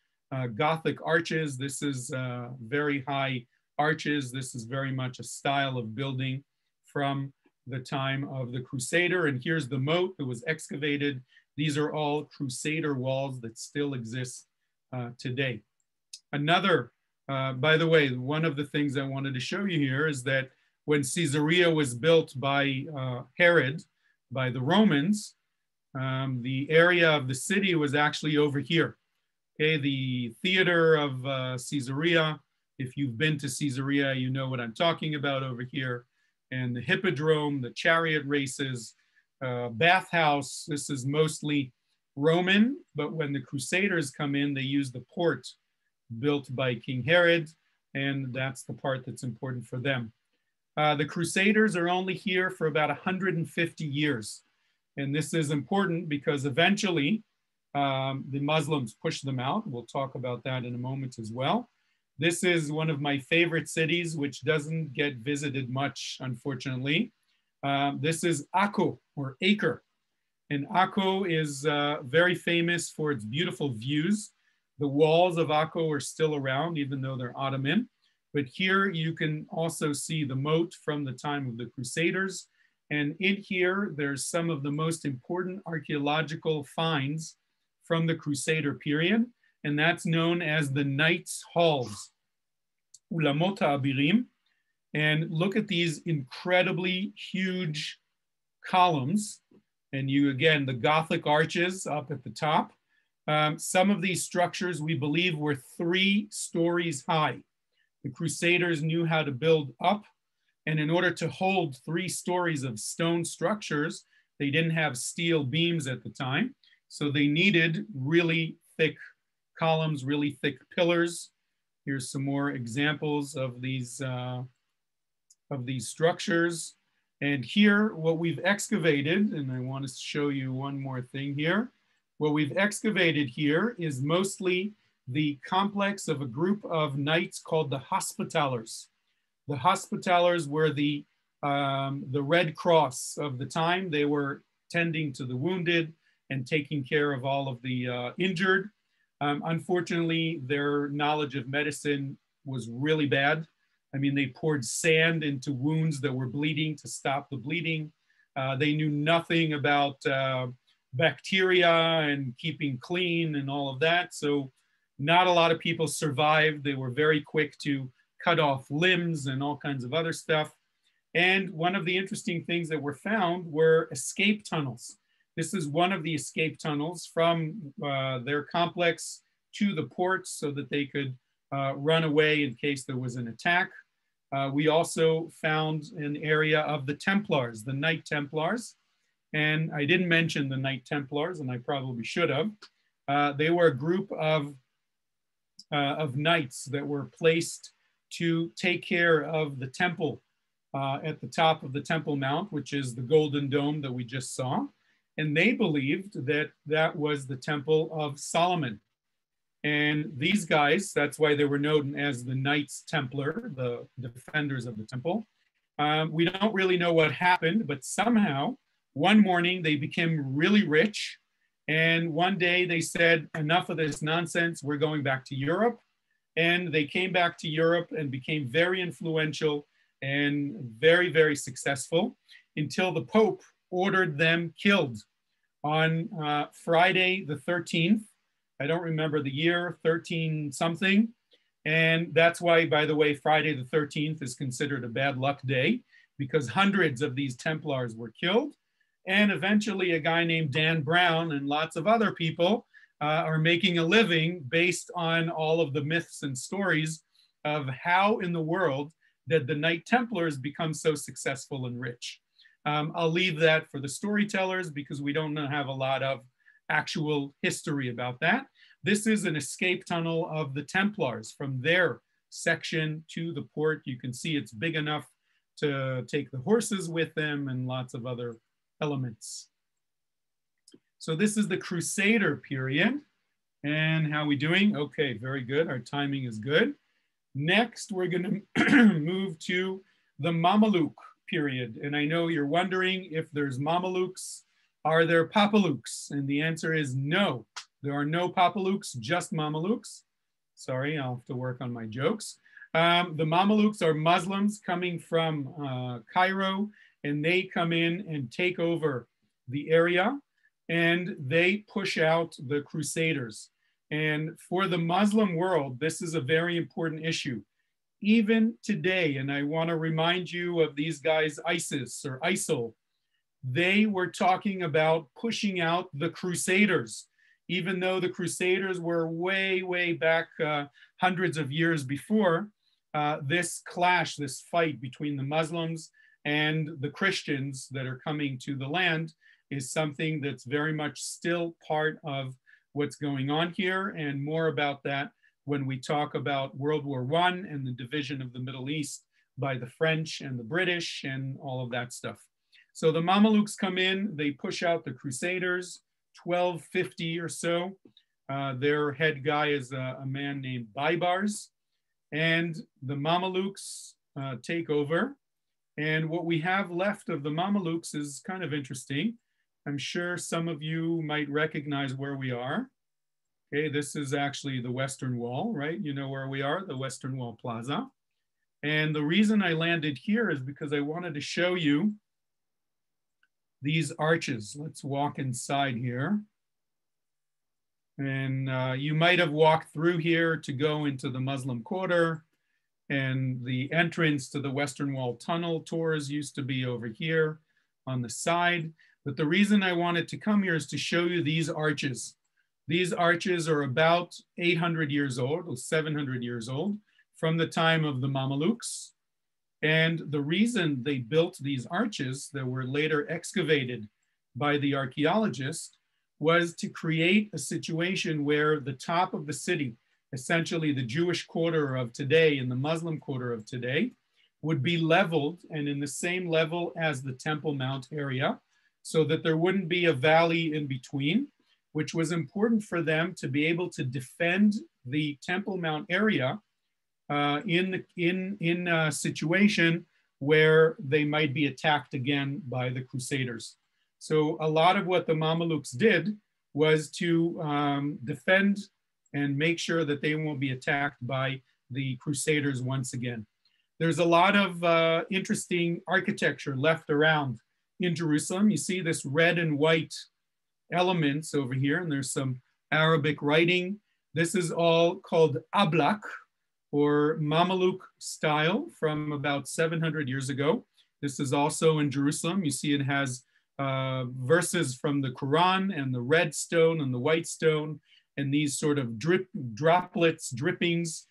S1: Gothic arches. This is very high arches. This is very much a style of building from the time of the Crusader. And here's the moat that was excavated. These are all Crusader walls that still exist today. Another, by the way, one of the things I wanted to show you here is that when Caesarea was built by Herod, by the Romans, the area of the city was actually over here. Okay, the theater of Caesarea, if you've been to Caesarea, you know what I'm talking about over here. And the hippodrome, the chariot races, bathhouse, this is mostly Roman, but when the Crusaders come in, they use the port built by King Herod, and that's the part that's important for them. The Crusaders are only here for about 150 years. And this is important because eventually the Muslims pushed them out. We'll talk about that in a moment as well. This is one of my favorite cities, which doesn't get visited much, unfortunately. This is Akko, or Acre. And Akko is very famous for its beautiful views. The walls of Akko are still around, even though they're Ottoman. But here you can also see the moat from the time of the Crusaders. And in here, there's some of the most important archaeological finds from the Crusader period. And that's known as the Knights' Halls, Ulamota Abirim. And look at these incredibly huge columns. And you, again, the Gothic arches up at the top. Some of these structures, we believe, were 3 stories high. The Crusaders knew how to build up. And in order to hold 3 stories of stone structures, they didn't have steel beams at the time. So they needed really thick columns, really thick pillars. Here's some more examples of these structures. And here, what we've excavated, and I want to show you one more thing here. What we've excavated here is mostly the complex of a group of knights called the Hospitallers. The Hospitallers were the Red Cross of the time. They were tending to the wounded and taking care of all of the injured. Unfortunately, their knowledge of medicine was really bad. I mean, they poured sand into wounds that were bleeding to stop the bleeding. They knew nothing about bacteria and keeping clean and all of that. So not a lot of people survived. They were very quick to cut off limbs and all kinds of other stuff. And one of the interesting things that were found were escape tunnels. This is one of the escape tunnels from their complex to the port so that they could run away in case there was an attack. We also found an area of the Templars, the Knight Templars. And I didn't mention the Knight Templars, and I probably should have. They were a group of knights that were placed to take care of the temple at the top of the Temple Mount, which is the Golden Dome that we just saw. And they believed that that was the Temple of Solomon. And these guys, that's why they were known as the Knights Templar, the defenders of the temple. We don't really know what happened, but somehow one morning they became really rich. And one day they said, enough of this nonsense, we're going back to Europe. And they came back to Europe and became very influential and very, very successful until the Pope ordered them killed on Friday the 13th. I don't remember the year, 13 something. And that's why, by the way, Friday the 13th is considered a bad luck day because hundreds of these Templars were killed. And eventually a guy named Dan Brown and lots of other people are making a living based on all of the myths and stories of how in the world did the Knight Templars become so successful and rich. I'll leave that for the storytellers because we don't have a lot of actual history about that. This is an escape tunnel of the Templars from their section to the port. You can see it's big enough to take the horses with them and lots of other elements. So this is the Crusader period. And how are we doing? Okay, very good. Our timing is good. Next, we're going to move to the MAMLUK period. And I know you're wondering if there's Mamelukes, are there Papaluks? And the answer is no. There are no Papaluks, just Mamelukes. Sorry, I'll have to work on my jokes. The Mamelukes are Muslims coming from Cairo, and they come in and take over the area. and they push out the Crusaders. And for the Muslim world, this is a very important issue. Even today, and I want to remind you of these guys, ISIS or ISIL, they were talking about pushing out the Crusaders, even though the Crusaders were way, way back hundreds of years before. This clash, this fight between the Muslims and the Christians that are coming to the land is something that's very much still part of what's going on here, and more about that when we talk about World War I and the division of the Middle East by the French and the British and all of that stuff. So the Mamluks come in, they push out the Crusaders, 1250 or so. Their head guy is a man named Baibars, and the Mamelukes take over. And what we have left of the Mamelukes is kind of interesting. I'm sure some of you might recognize where we are. Okay, this is actually the Western Wall, right? You know where we are, the Western Wall Plaza. And the reason I landed here is because I wanted to show you these arches. Let's walk inside here. And you might have walked through here to go into the Muslim Quarter, and the entrance to the Western Wall Tunnel tours used to be over here on the side. But the reason I wanted to come here is to show you these arches. These arches are about 800 years old, or 700 years old, from the time of the Mamelukes. And the reason they built these arches that were later excavated by the archaeologists was to create a situation where the top of the city, essentially the Jewish quarter of today and the Muslim quarter of today, would be leveled and in the same level as the Temple Mount area, so that there wouldn't be a valley in between, which was important for them to be able to defend the Temple Mount area in a situation where they might be attacked again by the Crusaders. So a lot of what the Mamelukes did was to defend and make sure that they won't be attacked by the Crusaders once again. There's a lot of interesting architecture left around in Jerusalem. You see this red and white elements over here, and there's some Arabic writing. This is all called ablak, or Mamluk style, from about 700 years ago. This is also in Jerusalem. You see it has verses from the Quran and the red stone and the white stone and these sort of droplets, drippings.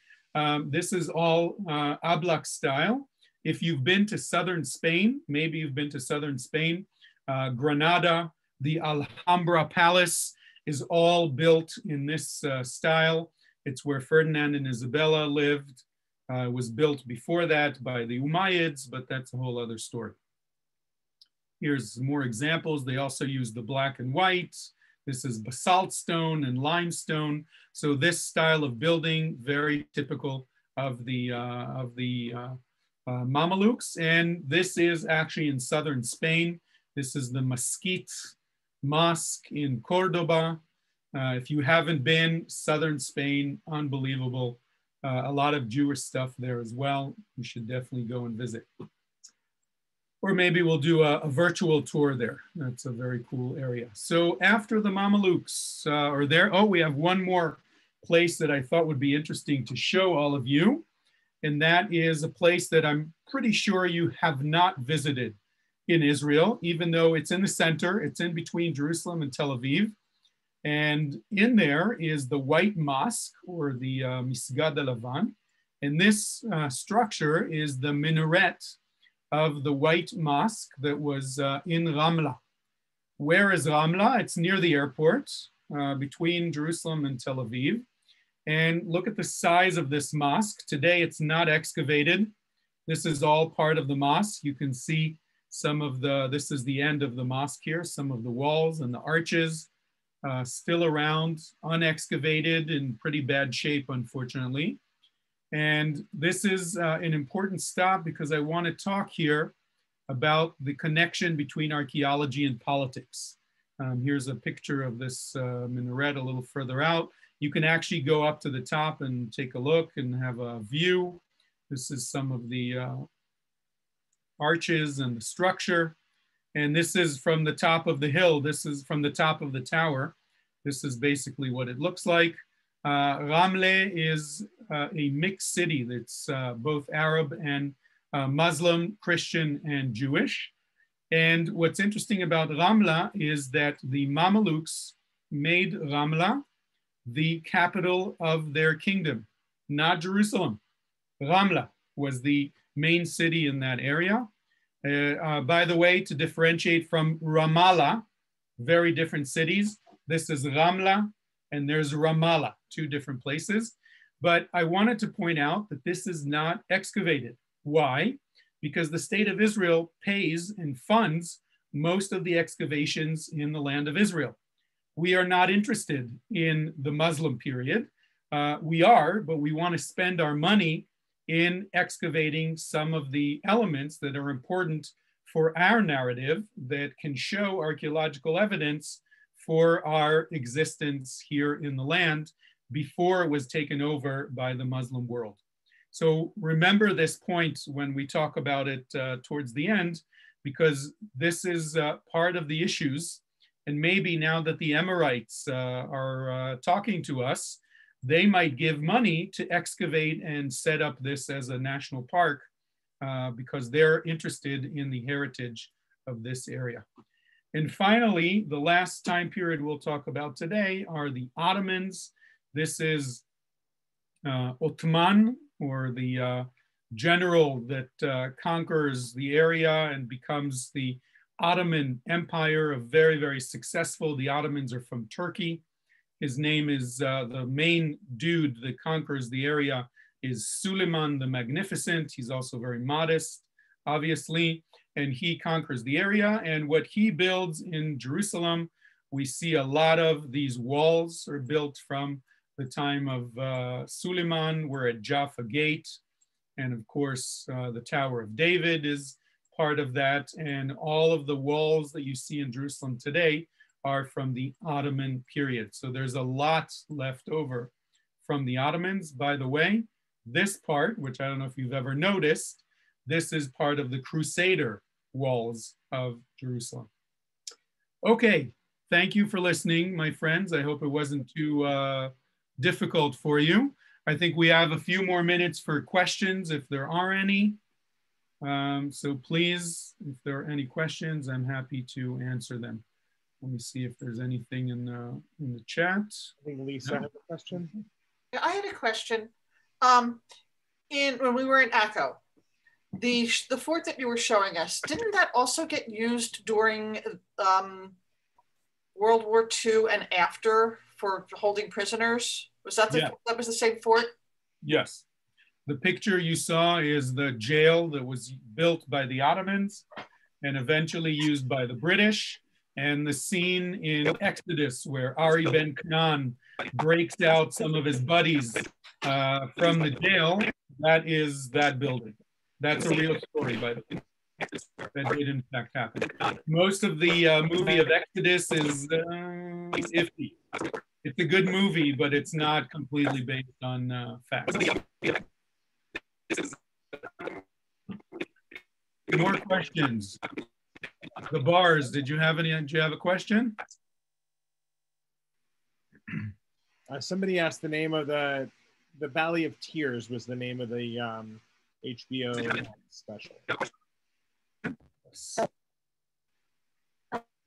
S1: This is all ablak style. If you've been to southern Spain, maybe you've been to southern Spain, Granada, the Alhambra Palace is all built in this style. It's where Ferdinand and Isabella lived. It was built before that by the Umayyads, but that's a whole other story. Here's more examples. They also use the black and white. This is basalt stone and limestone. So this style of building, very typical of the Mamelukes. And this is actually in southern Spain. This is the Mesquite Mosque in Cordoba. If you haven't been, southern Spain, unbelievable. A lot of Jewish stuff there as well. You should definitely go and visit. Or maybe we'll do a virtual tour there. That's a very cool area. So after the Mamelukes are there, oh, we have one more place that I thought would be interesting to show all of you. And that is a place that I'm pretty sure you have not visited in Israel, even though it's in the center. It's in between Jerusalem and Tel Aviv. And in there is the White Mosque, or the Misgad Lavan. And this structure is the minaret of the White Mosque that was in Ramla. Where is Ramla? It's near the airport, between Jerusalem and Tel Aviv. And look at the size of this mosque. Today it's not excavated. This is all part of the mosque. You can see some of this is the end of the mosque here, some of the walls and the arches still around, unexcavated, in pretty bad shape, unfortunately. And this is an important stop because I want to talk here about the connection between archaeology and politics. Here's a picture of this minaret a little further out. You can actually go up to the top and take a look and have a view. This is some of the arches and the structure. And this is from the top of the hill. This is from the top of the tower. This is basically what it looks like. Ramle is a mixed city that's both Arab and Muslim, Christian, and Jewish. And what's interesting about Ramla is that the Mamluks made Ramla the capital of their kingdom, not Jerusalem. Ramla was the main city in that area. By the way, to differentiate from Ramallah, very different cities. This is Ramla and there's Ramallah, two different places. But I wanted to point out that this is not excavated. Why? Because the state of Israel pays and funds most of the excavations in the land of Israel. We are not interested in the Muslim period. We are, but we want to spend our money in excavating some of the elements that are important for our narrative that can show archaeological evidence for our existence here in the land before it was taken over by the Muslim world. So remember this point when we talk about it towards the end, because this is part of the issues. And maybe now that the Emirates are talking to us, they might give money to excavate and set up this as a national park because they're interested in the heritage of this area. And finally, the last time period we'll talk about today are the Ottomans. This is Ottoman, or the general that conquers the area and becomes the Ottoman Empire, a very, very successful. The Ottomans are from Turkey. His name is, the main dude that conquers the area is Suleiman the Magnificent. He's also very modest, obviously, and he conquers the area. And what he builds in Jerusalem, we see a lot of these walls are built from the time of Suleiman. We're at Jaffa Gate. And of course, the Tower of David is part of that. And all of the walls that you see in Jerusalem today are from the Ottoman period. So there's a lot left over from the Ottomans. By the way, this part, which I don't know if you've ever noticed, this is part of the Crusader walls of Jerusalem. Okay, thank you for listening, my friends. I hope it wasn't too difficult for you. I think we have a few more minutes for questions if there are any. So please, if there are any questions, I'm happy to answer them. Let me see if there's anything in the chat.
S2: I think Lisa has a question.
S6: Yeah, I had a question. When we were in Akko, the fort that you were showing us, didn't that also get used during World War II and after for holding prisoners? Was that that was the same fort?
S1: Yes. The picture you saw is the jail that was built by the Ottomans and eventually used by the British. And the scene in Exodus where Ari Ben Canaan breaks out some of his buddies from the jail, that is that building. That's a real story, by the way. That did in fact happen. Most of the movie of Exodus is iffy. It's a good movie, but it's not completely based on facts. More questions? The bars, did you have a question?
S2: Somebody asked the name of the Valley of Tears was the name of the HBO special.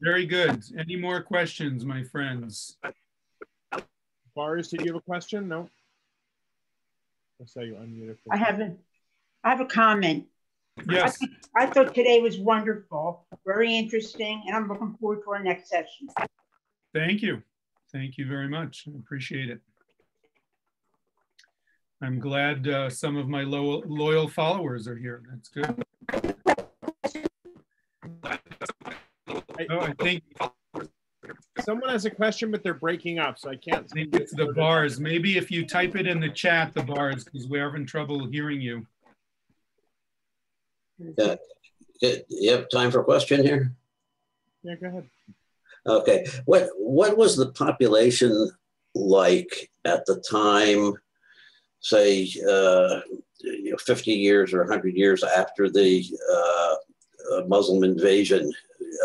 S1: Very good. Any more questions, my friends?
S2: Bars, did you have a question? No? I saw you unmuted.
S7: I have a comment.
S1: Yes.
S7: I thought today was wonderful, very interesting, and I'm looking forward to our next session.
S1: Thank you. Thank you very much. I appreciate it. I'm glad some of my loyal followers are here. That's good. I think
S2: someone has a question, but they're breaking up, so I can't.
S1: I think it's the bars. Maybe if you type it in the chat, the bars, because we're having trouble hearing you.
S8: Yeah. You have time for a question here?
S2: Yeah, go ahead.
S8: Okay. What was the population like at the time, say, 50 years or 100 years after the Muslim invasion.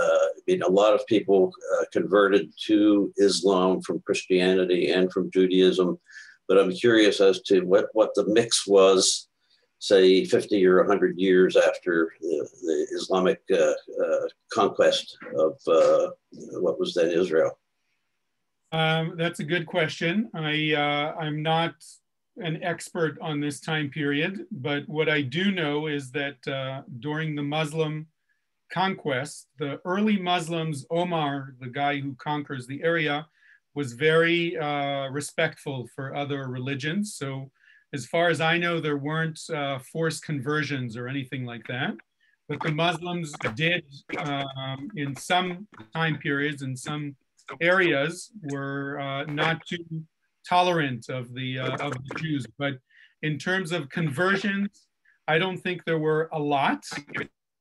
S8: I mean, a lot of people converted to Islam from Christianity and from Judaism, but I'm curious as to what the mix was, say, 50 or 100 years after the Islamic conquest of what was then Israel.
S1: That's a good question. I'm not an expert on this time period, but what I do know is that during the Muslim conquest, the early Muslims, Omar, the guy who conquers the area, was very respectful for other religions. So as far as I know, there weren't forced conversions or anything like that. But the Muslims did, in some time periods, in some areas, were not too tolerant of the Jews. But in terms of conversions, I don't think there were a lot.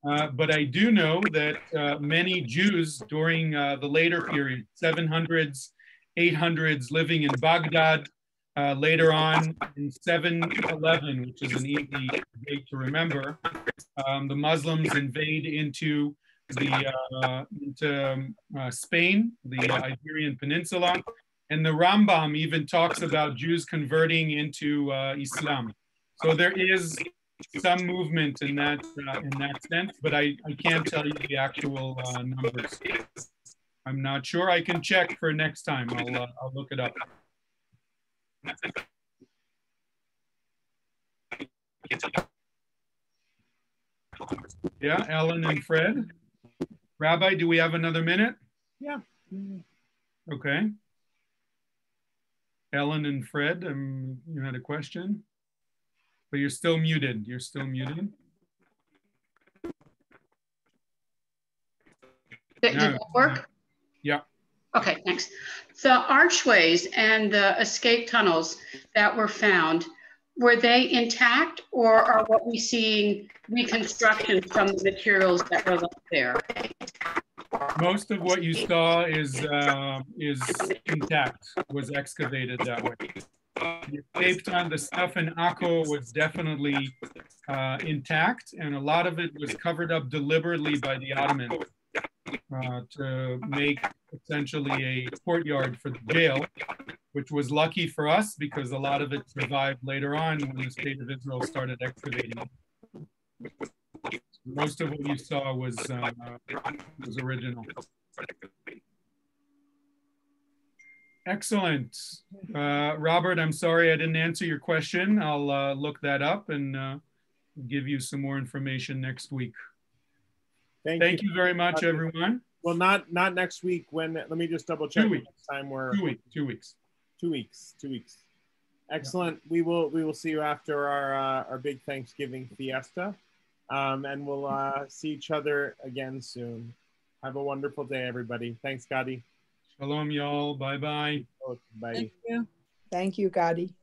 S1: But I do know that many Jews during the later period, 700s, 800s, living in Baghdad, later on in 711, which is an easy date to remember, the Muslims invade into Spain, the Iberian Peninsula, and the Rambam even talks about Jews converting into Islam. So there is some movement in that sense, but I can't tell you the actual numbers. I'm not sure. I can check for next time. I'll look it up. Yeah, Ellen and Fred. Rabbi, do we have another minute?
S2: Yeah.
S1: Okay. Ellen and Fred, you had a question? But you're still muted. You're still muted.
S9: Did that work?
S1: Yeah.
S9: Okay, thanks. The archways and the escape tunnels that were found, were they intact, or are what we seeing reconstruction from the materials that were left there?
S1: Most of what you saw is intact, was excavated that way. The escape tunnel, the stuff in Akko was definitely intact, and a lot of it was covered up deliberately by the Ottomans to make essentially a courtyard for the jail, which was lucky for us because a lot of it survived later on when the state of Israel started excavating. Most of what you saw was original. Excellent. Robert, I'm sorry I didn't answer your question. I'll look that up and give you some more information next week. Thank you very much, everyone.
S2: Well, not next week. When? Let me just double check.
S1: 2 weeks.
S2: Next time we're
S1: 2 weeks. 2 weeks.
S2: 2 weeks. 2 weeks. Excellent. Yeah. We will see you after our big Thanksgiving fiesta, and we'll see each other again soon. Have a wonderful day, everybody. Thanks, Gadi.
S1: Shalom, y'all. Bye-bye.
S2: Bye.
S10: Thank you. Thank you, Gadi.